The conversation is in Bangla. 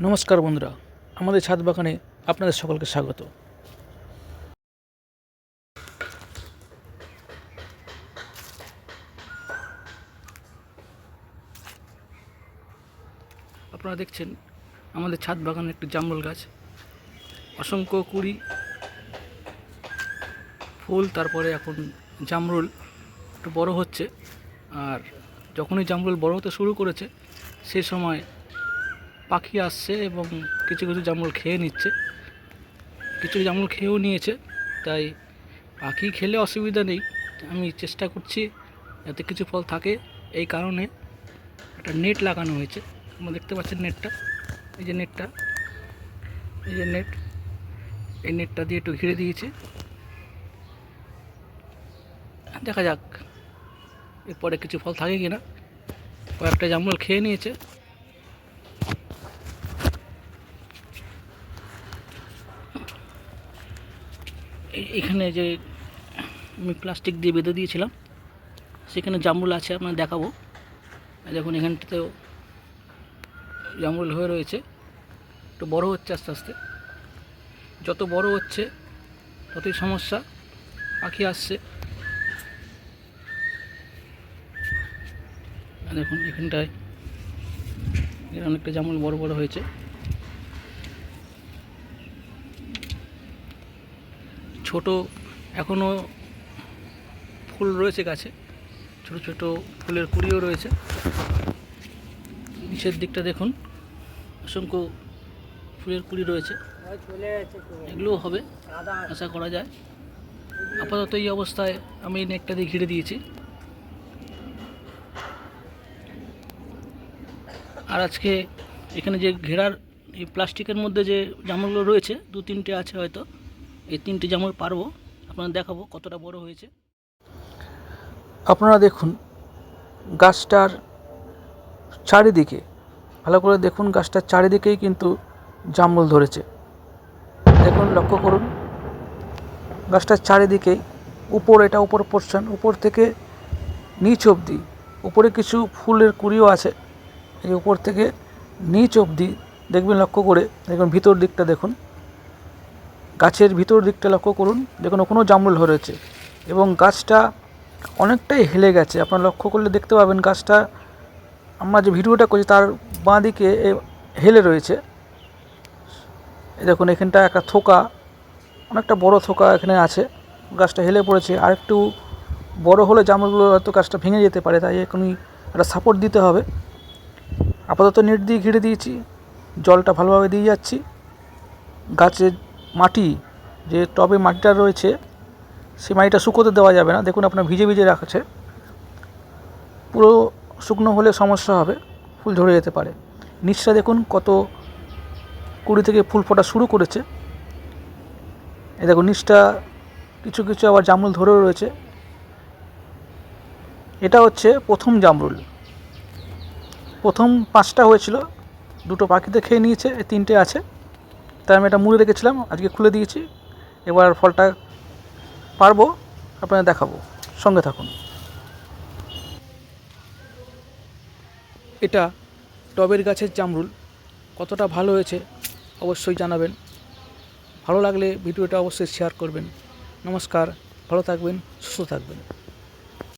নমস্কার বন্ধুরা, আমাদের ছাদ বাগানে আপনাদের সকলকে স্বাগত। আপনারা দেখছেন আমাদের ছাদ বাগানে একটি জামরুল গাছ, অসংখ্য কুড়ি, ফুল, তারপরে এখন জামরুল একটু বড় হচ্ছে। আর যখনই জামরুল বড় হতে শুরু করেছে সে সময় পাখি আসছে এবং কিছু কিছু জামরুল খেয়ে নিচ্ছে, কিছু জামরুল খেয়েও নিয়েছে। তাই পাখি খেলে অসুবিধা নেই, আমি চেষ্টা করছি যাতে কিছু ফল থাকে। এই কারণে একটা নেট লাগানো হয়েছে। আপনারা দেখতে পাচ্ছেন নেটটা, এই যে নেটটা, এই যে নেট, এই নেটটা দিয়ে একটু ঘিরে দিয়েছি। দেখা যাক এরপরে কিছু ফল থাকে কিনা। কয়েকটা জামরুল খেয়ে নিয়েছে। এখানে যে আমি প্লাস্টিক দিয়ে বেঁধে দিয়েছিলাম সেখানে জামরুল আছে, আপনার দেখাবো। দেখুন এখানটাতেও জামরুল হয়ে রয়েছে, একটু বড় হচ্ছে আস্তে আস্তে। যত বড় হচ্ছে ততই সমস্যা, পাখি আসছে। দেখুন এখানটায় অনেকটা জামরুল বড় বড় হয়েছে। ছোট এখনও ফুল রয়েছে গাছে, ছোট ছোট ফুলের কুড়িও রয়েছে। নিচের দিকটা দেখুন, অসংখ্য ফুলের কুড়ি রয়েছে, এগুলোও হবে আশা করা যায়। আপাতত এই অবস্থায় আমি নেটটা দিয়ে ঘিরে দিয়েছি। আর আজকে এখানে যে ঘেরার এই প্লাস্টিকের মধ্যে যে জামরুলগুলো রয়েছে, দু তিনটে আছে হয়তো, এই তিনটে জামরুল পারবো, আপনারা দেখাবো কতটা বড় হয়েছে। আপনারা দেখুন গাছটার চারিদিকে, ভালো করে দেখুন, গাছটার চারিদিকেই কিন্তু জামরুল ধরেছে। দেখুন, লক্ষ্য করুন, গাছটার চারিদিকেই উপর, এটা উপর পোর্শন, উপর থেকে নিচ অবধি, উপরে কিছু ফুলের কুড়িও আছে। এই উপর থেকে নিচ অবধি দেখবেন, লক্ষ্য করে দেখুন, ভিতর দিকটা দেখুন, গাছের ভিতর দিকটা লক্ষ্য করুন, দেখুন ওখানেও জামরুল ধরেছে এবং গাছটা অনেকটাই হেলে গেছে। আপনারা লক্ষ্য করলে দেখতে পাবেন গাছটা, আমরা যে ভিডিওটা করছি তার বাঁ দিকে হেলে রয়েছে। দেখুন এখানটা একটা থোকা, অনেকটা বড় থোকা এখানে আছে, গাছটা হেলে পড়েছে। আর একটু বড় হলে জামরুলগুলো হয়তো গাছটা ভেঙে যেতে পারে, তাই এখনই একটা সাপোর্ট দিতে হবে। আপাতত নেট দিয়ে ঘিরে দিয়েছি, জলটা ভালোভাবে দিয়ে যাচ্ছি। গাছের মাটি, যে টবে মাটিটা রয়েছে সেই মাটিটা শুকোতে দেওয়া যাবে না, দেখুন আপনার ভিজে ভিজে রাখছে। পুরো শুকনো হলে সমস্যা হবে, ফুল ঝরে যেতে পারে। নিচটা দেখুন কত কুড়ি থেকে ফুল ফোটা শুরু করেছে। এই দেখুন নিচটা কিছু কিছু আবার জামরুল ধরেও রয়েছে। এটা হচ্ছে প্রথম জামরুল, প্রথম 5টা হয়েছিল, দুটো পাখিতে খেয়ে নিয়েছে, এই 3টে আছে। তাই আমি এটা মুড়ে রেখেছিলাম, আজকে খুলে দিয়েছি। এবার ফলটা পারবো, আপনাদের দেখাবো, সঙ্গে থাকুন। এটা টবের গাছের জামরুল, কতটা ভালো হয়েছে অবশ্যই জানাবেন। ভালো লাগলে ভিডিওটা অবশ্যই শেয়ার করবেন। নমস্কার, ভালো থাকবেন, সুস্থ থাকবেন।